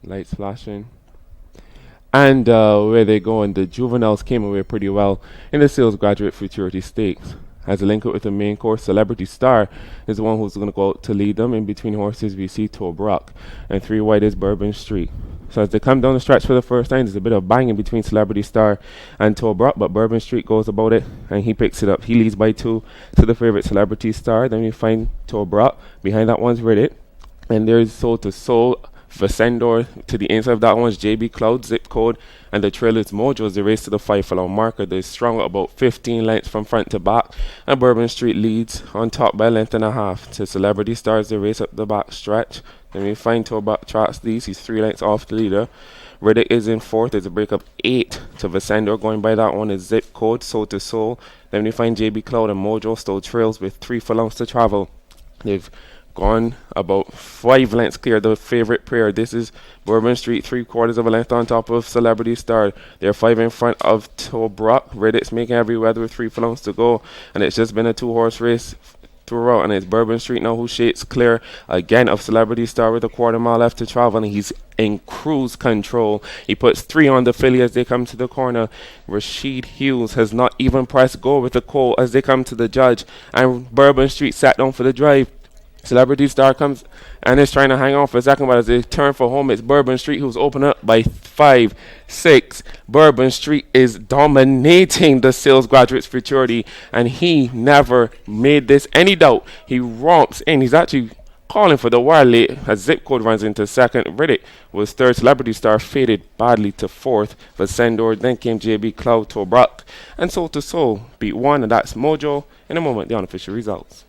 Lights flashing. And where they go, and the juveniles came away pretty well in the sales graduate futurity stakes. As a link up with the main course, Celebrity Star is the one who's going to go out to lead them. In between horses, we see Tobruk, and 3 wide is Bourbon Street. So as they come down the stretch for the first time, there's a bit of banging between Celebrity Star and Tobruk, but Bourbon Street goes about it and he picks it up. He leads by 2 to the favorite Celebrity Star. Then we find Tobruk. Behind that one's Reddit. And there's Soul to Soul, Vasendor. To the inside of that one's JB Cloud, Zip Code, and the trail is Mojo as they race to the 5 furlong marker. They're strong about 15 lengths from front to back, and Bourbon Street leads on top by a length and a half. To Celebrity Stars, they race up the back stretch. Then we find Toback tracks these. He's 3 lengths off the leader. Riddick is in fourth. There's a break up 8 to Vasendor. Going by that one is Zip Code, Soul to Soul. Then we find JB Cloud and Mojo still trails with 3 furlongs to travel. They've gone about 5 lengths clear the favorite pair. This is Bourbon Street, 3/4 of a length on top of Celebrity Star. They're 5 in front of Tobruk. Riddick's making every weather with 3 furlongs to go, and it's just been a 2-horse race throughout, and it's Bourbon Street now who shakes clear again of Celebrity Star with a 1/4 mile left to travel, and he's in cruise control. He puts 3 on the filly as they come to the corner. Rashid Hughes has not even pressed go with the colt as they come to the judge, and Bourbon Street sat down for the drive. Celebrity Star comes and is trying to hang on for a second, but as they turn for home, it's Bourbon Street who's open up by 5, 6. Bourbon Street is dominating the sales graduates futurity, and he never made this any doubt. He romps in. He's actually calling for the wire late as Zip Code runs into second. Riddick was third. Celebrity Star faded badly to fourth. Vasendor, then came JB Cloud, Tobruk, and Soul to Soul beat one, and that's Mojo. In a moment, the unofficial results.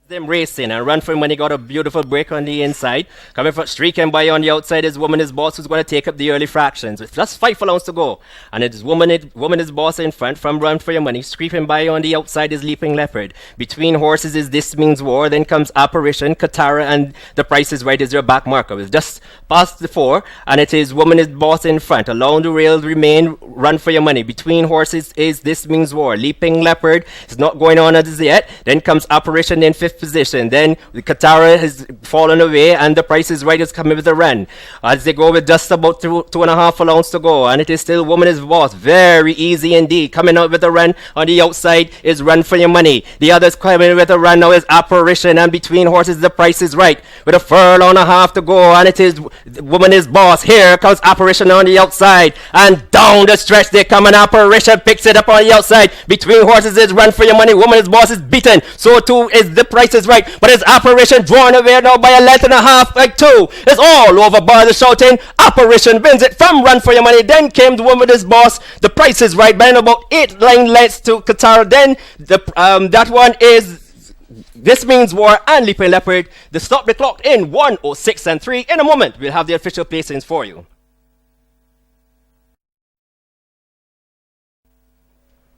Them racing and run for him when he got a beautiful break on the inside. Coming from streaking by on the outside is Woman is Boss, who's going to take up the early fractions with just 5 furlongs to go. And it's Woman is Boss in front from Run for Your Money. Scraping by on the outside is Leaping Leopard. Between horses is This Means War. Then comes Apparition, Katara, and The Price is Right is your back marker. It's just past the 4, and it is Woman is Boss in front. Along the rails remain Run for Your Money. Between horses is This Means War. Leaping Leopard is not going on as yet. Then comes Apparition in 5th position. Then the Katara has fallen away, and The Price is Right is coming with a run as they go with just about 2.5 furlongs to go, and it is still Woman is Boss. Very easy indeed. Coming out with a run on the outside is Run for Your Money. The others coming with a run now is Apparition, and between horses The Price is Right with a furlong and a half to go, and it is Woman is Boss. Here comes Apparition on the outside, and down the stretch they come, and Apparition picks it up on the outside. Between horses is Run for Your Money. Woman is Boss is beaten. So too is The Price is Right, but his Apparition drawn away now by a length and a half, like 2. It's all over by the shouting. Apparition wins it from Run for Your Money. Then came the Woman is Boss. The Price is Right by about 8 line lengths to Katara. Then that one is This Means War and Leaping Leopard. The stop the clock in 1:06 and 3. In a moment, we'll have the official placings for you.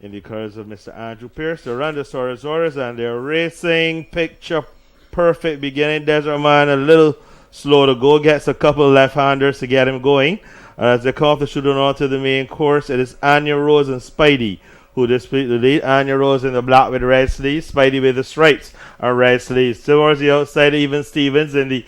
In the colors of Mr. Andrew Pierce, the Randosaurus, and they're racing. Picture perfect beginning. Desert Man a little slow to go, gets a couple left-handers to get him going. And as they come off the shooting on to the main course, it is Anya Rose and Spidey who display the lead. Anya Rose in the black with red sleeves, Spidey with the stripes and red sleeves. Towards the outside, Even Stevens in the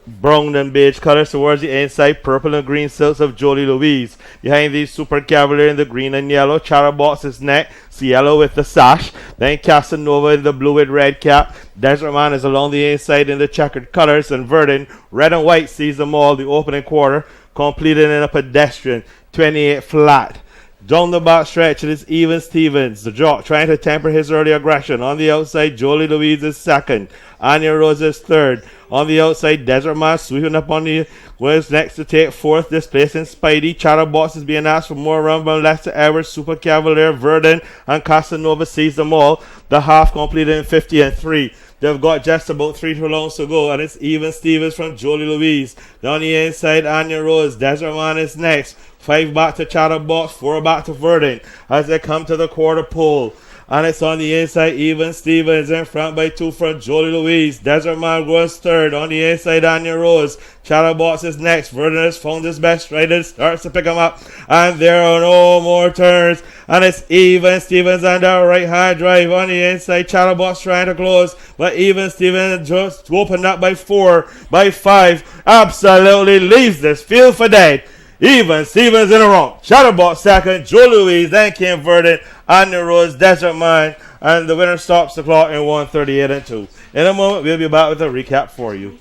brown and beige colors. Towards the inside, purple and green silks of Jolie Louise. Behind these, Super Cavalier in the green and yellow. Charabots is neck, Cielo with the sash. Then Casanova in the blue with red cap. Desert Man is along the inside in the checkered colors. And Verdun, red and white, sees them all. The opening quarter completed in a pedestrian 28 flat. Down the back stretch, it is Even Stevens, the jock, trying to temper his early aggression. On the outside, Jolie Louise is second. Anya Rose is third. On the outside, Desert Man sweeping up on the was next to take fourth, displacing Spidey. Chatterbox is being asked for more run, but left to Edwards, Super Cavalier, Verdun, and Casanova sees them all. The half completed in 50 and 3. They've got just about 3 furlongs to go, and it's Even Stevens from Jolie Louise. Down the inside, Anya Rose. Desert Man is next. 5 back to Chatterbox, 4 back to Verdun as they come to the quarter pole. And it's on the inside. Even Stevens in front by 2 from Jolie Louise. Desert Man goes third. On the inside, Anya Rose. Chatterbox is next. Vernon has found his best rider. Starts to pick him up. And there are no more turns. And it's Even Stevens on the right hand drive. On the inside, Chatterbox trying to close. But Even Stevens just opened up by 4, by 5. Absolutely leaves this field for dead. Even Stevens in the wrong. Chatterbox second. Joe Louise then came Vernon on the roads. Desert Man. And the winner stops the clock in 1:38 and 2. In a moment, we'll be back with a recap for you.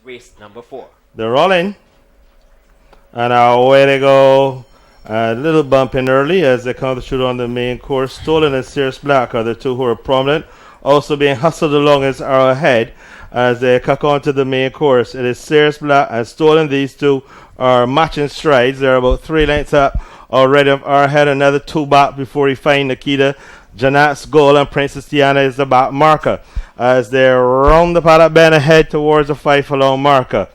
Race number 4. They're rolling. And away they go. A little bump in early as they come to shoot on the main course. Stolen and Sears Black are the two who are prominent. Also being hustled along as Arrowhead as they cut on to the main course. It is Sears Black and Stolen. These two are matching strides. They're about 3 lengths up already of Arrowhead. Another 2 back before he finds Nikita. Janat's goal and Princess Tiana is the back marker as they round the paddock bend ahead towards the 5 furlong marker.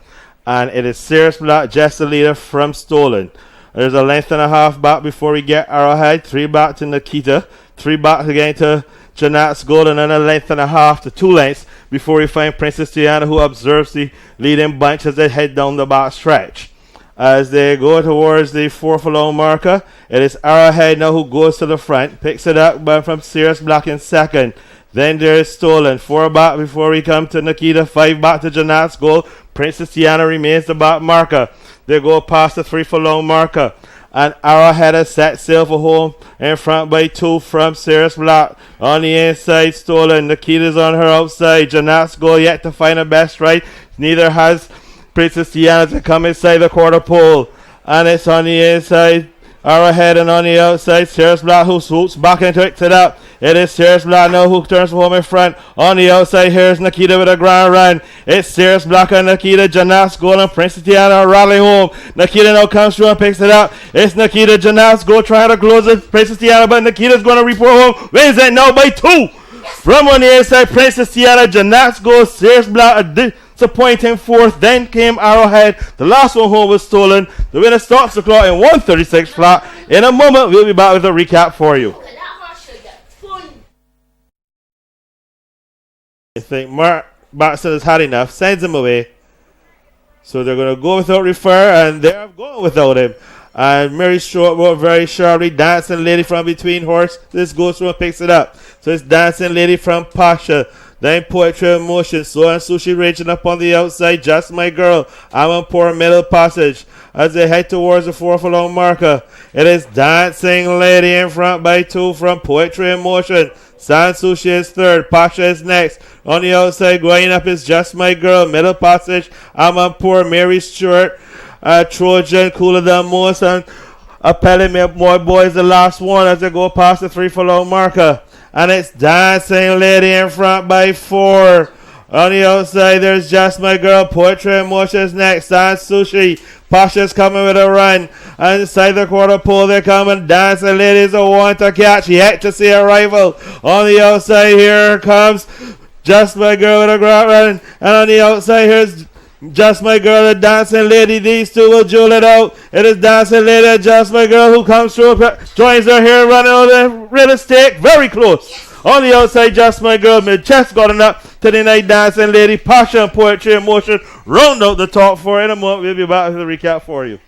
And it is Sears Black, just the leader from Stolen. There's a length and a half back before we get Arrowhead. 3 back to Nikita. 3 back again to Janat's goal, and then a length and a half to 2 lengths before we find Princess Tiana, who observes the leading bunch as they head down the back stretch. As they go towards the 4 furlong marker, it is Arrowhead now who goes to the front, picks it up but from Sirius Black in second. Then there is Stolen, 4 back before we come to Nikita, 5 back to Janat's goal. Princess Tiana remains the back marker. They go past the 3 furlong marker. And Arrowhead has set sail for home in front by 2 from Sirius Black. On the inside, Stolen. Nikita's on her outside. Janat's goal yet to find a best right. Neither has Princess Tiana to come inside the quarter pole. And it's on the inside, Arrowhead, and on the outside, Sirius Black, who swoops back and picks it up. It is Sirius Black now who turns for home in front. On the outside, here's Nikita with a grand run. It's Sirius Black and Nikita. Janat's goal and Princess Tiana rally home. Nikita now comes through and picks it up. It's Nikita. Janat's goal trying to close it. Princess Tiana, but Nikita's going to report home. Wins it now by 2. From on the inside, Princess Tiana. Janat's goal. Sirius Black disappointing 4th. Then came Arrowhead. The last one home was Stolen. The winner stops the clock in 1:36 flat. In a moment, we'll be back with a recap for you. I think Mark Batson has had enough, sends him away. So they're going to go without refer, and they're going without him. And Mary Short wrote very sharply, Dancing Lady from between horse. This goes through and picks it up. So it's Dancing Lady from Pasha. Then Poetry in Motion. So and Sushi raging up on the outside. Just My Girl. I'm on poor middle passage. As they head towards the 4 furlong marker. It is Dancing Lady in front by 2 from Poetry in Motion. San Sushi is 3rd. Pasha is next. On the outside, going up is Just My Girl. Middle passage. I'm on poor Mary Stewart. Trojan, Cooler Than Most. And Appellee More Boys, the last one as they go past the 3 furlong marker. And it's Dancing Lady in front by 4. On the outside, there's Just My Girl. Poetry in Motion is next. San Sushi. Pasha's coming with a run. And inside the quarter pole, they're coming. Dancing Ladies a want to catch. Yet to see a rival. On the outside, here comes Just My Girl with a great run. And on the outside, here's Just My Girl and Dancing Lady. These two will duel it out. It is Dancing Lady and Just My Girl who comes through, joins her here, running on the real estate. Very close. On the outside, Just My Girl, mid chest got enough to the night. Dancing Lady, Passion, Poetry in Motion, round out the top 4. In a moment, we'll be back with a recap for you.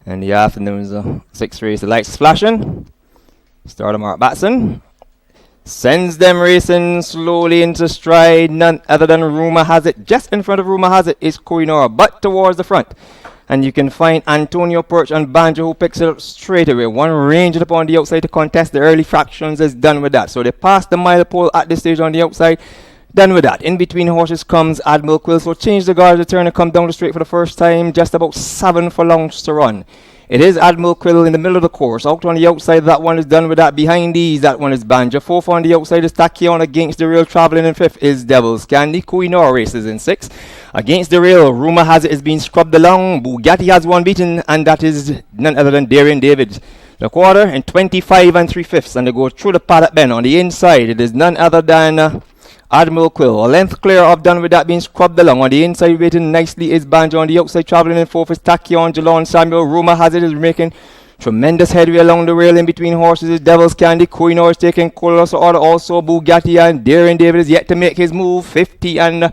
In the afternoon's 6th race, the lights flashing. Starter Mark Batson sends them racing slowly into stride. None other than Rumor Has It. Just in front of Rumor Has It is Koinora, but towards the front. And you can find Antonio Perch and Banjo who picks it up straight away. One ranged up on the outside to contest the early fractions is done with that. So they pass the mile pole at this stage on the outside. Done with that. In between horses comes Admiral Quill. So change the guard, return and come down the straight for the first time. Just about 7 furlongs to run. It is Admiral Quill in the middle of the course. Out on the outside, that one is done with that. Behind these, that one is Banjo. 4th on the outside is Tachyon. Against the rail, traveling in 5th is Devil's Candy. Koinor races in 6th. Against the rail, Rumor Has It is being scrubbed along. Bugatti has one beaten, and that is none other than Darian David. The quarter in 25 3/5, and they go through the paddock bend on the inside. It is none other than Admiral Quill. A length clear of done with that being scrubbed along. On the inside waiting nicely is Banjo. On the outside travelling in fourth is Tachyon, Jalon, Samuel. Rumor has it is making tremendous headway along the rail. In between horses is Devil's Candy. Koinor is taking closer order. Also Bugatti and Daring David is yet to make his move. 50 and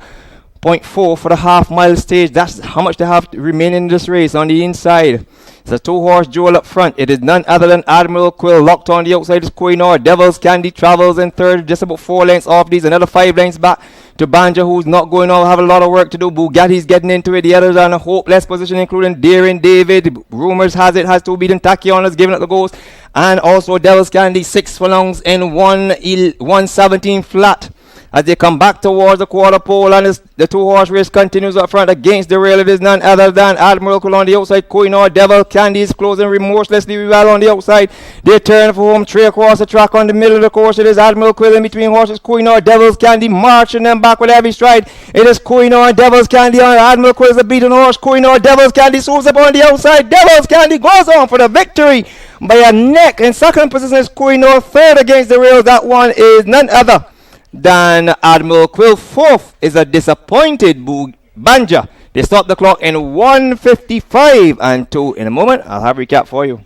0.4 for the half-mile stage. That's how much they have remaining in this race. On the inside, it's a two-horse duel up front. It is none other than Admiral Quill. Locked on the outside is Koinor. Devil's Candy travels in third, just about 4 lengths off these. Another 5 lengths back to Banjo, who's not going on, have a lot of work to do. Bugatti's getting into it. The others are in a hopeless position, including Daring David. Rumors has it has to beaten Tachyon, has given up the ghost. And also Devil's Candy, 6 furlongs in 117 flat. As they come back towards the quarter pole, and the two-horse race continues up front against the rail. It is none other than Admiral Quill on the outside. Koinor, Devil Candy is closing remorselessly well on the outside. They turn for home, 3 across the track on the middle of the course. It is Admiral Quill in between horses. Koinor, Devil's Candy marching them back with every stride. It is Koinor and Devil's Candy on. Admiral Quill is a beaten horse. Koinor, Devil's Candy swoops up on the outside. Devil's Candy goes on for the victory by a neck. In second position is Koinor. Third against the rails. That one is none other than Admiral Quill. Fourth is a disappointed Banja. They stop the clock in 1:55 and 2. In a moment, I'll have a recap for you.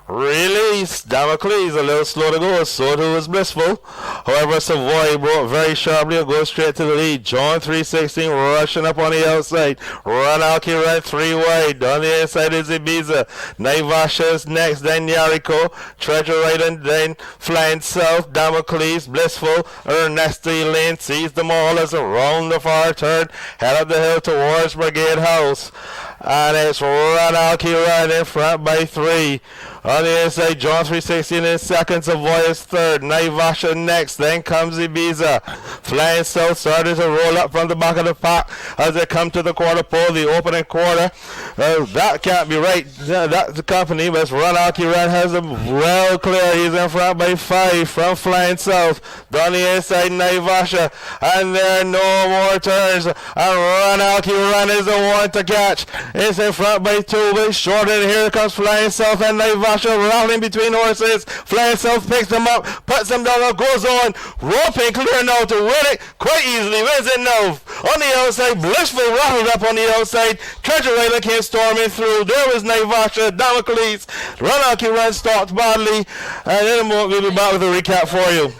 Release. Damocles a little slow to go, so too was Blissful. However, Savoy broke very sharply and goes straight to the lead. John 316 rushing up on the outside. Ranalki ran 3 wide. On the inside is Ibiza. Naivasha is next, then Yariko. Treasure Island, then Flying South. Damocles, Blissful. Ernesty Lane sees them all as a round the far turn. Head up the hill towards Brigade House. And it's Ranalki run in front by 3. On the inside, John 316 in second, Savoy is third, Naivasha next, then comes Ibiza. Flying South started to roll up from the back of the pack as they come to the quarter pole, the opening quarter. That can't be right, that's the company, but Ranalki Run has him well clear. He's in front by 5 from Flying South. Down the inside, Naivasha, and there are no more turns. And Ranalki Run is the one to catch. It's in front by 2, but short, and here comes Flying South and Naivasha rattling between horses. Flying South picks them up, puts them down, goes on, roping clear now to win it quite easily. Wins it now. On the outside, Blissful rattled up on the outside. Treasure Island came storming through. There was Naivasha, Damocles. Ranalki Run stopped badly, and in a moment we'll be back with a recap for you.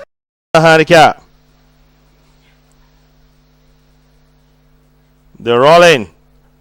Handicap. They're all in.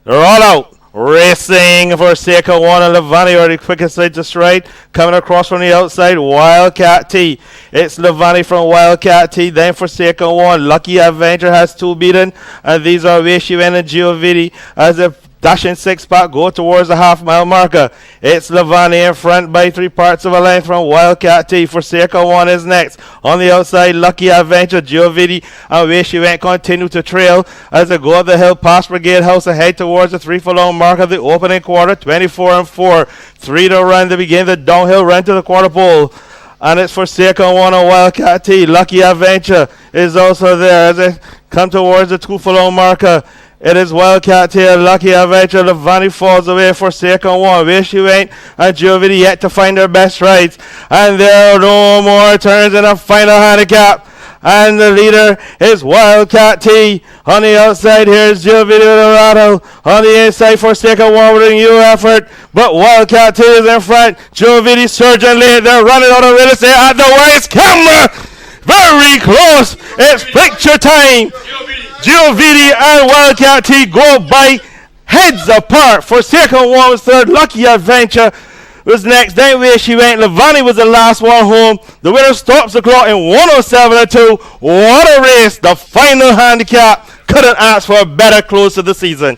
They're all out. Racing for Seiko 1 and Levani are the quickest side to stride. Coming across from the outside, Wildcat T. It's Levani from Wildcat T. Then for Seiko 1. Lucky Adventure has 2 beaten. And these are Wishiwen and Giovidi as the dashing 6-pack go towards the half-mile marker. It's Levani in front by 3 parts of a length from Wildcat T. For Seiko 1 is next. On the outside, Lucky Adventure, Giovidi and Wishiwen continue to trail as they go up the hill past Brigade House and head towards the 3 furlong mark of the opening quarter. 24 and 4. 3 to run to begin the downhill run to the quarter pole. And it's for Seiko 1 and Wildcat T. Lucky Adventure is also there as they come towards the 2 furlong marker. It is Wildcat here, Lucky Adventure. Levani falls away for Seiko 1. Wishiwen and Giovidi yet to find their best rides. And there are no more turns in the final handicap. And the leader is Wildcat T. On the outside, here's Giovidi with a rattle. On the inside for Seiko 1 with a new effort. But Wildcat T is in front. Giovidi surging late. They're running out of real estate at the wise camera. Very close. It's picture time. Giovidi and Wildcat T go by heads apart. For Seiko 1 was third. Lucky Adventure was next. Then where she went. Levani was the last one home. The winner stops the clock in 107 and 2. What a race. The final handicap. Couldn't ask for a better close to the season.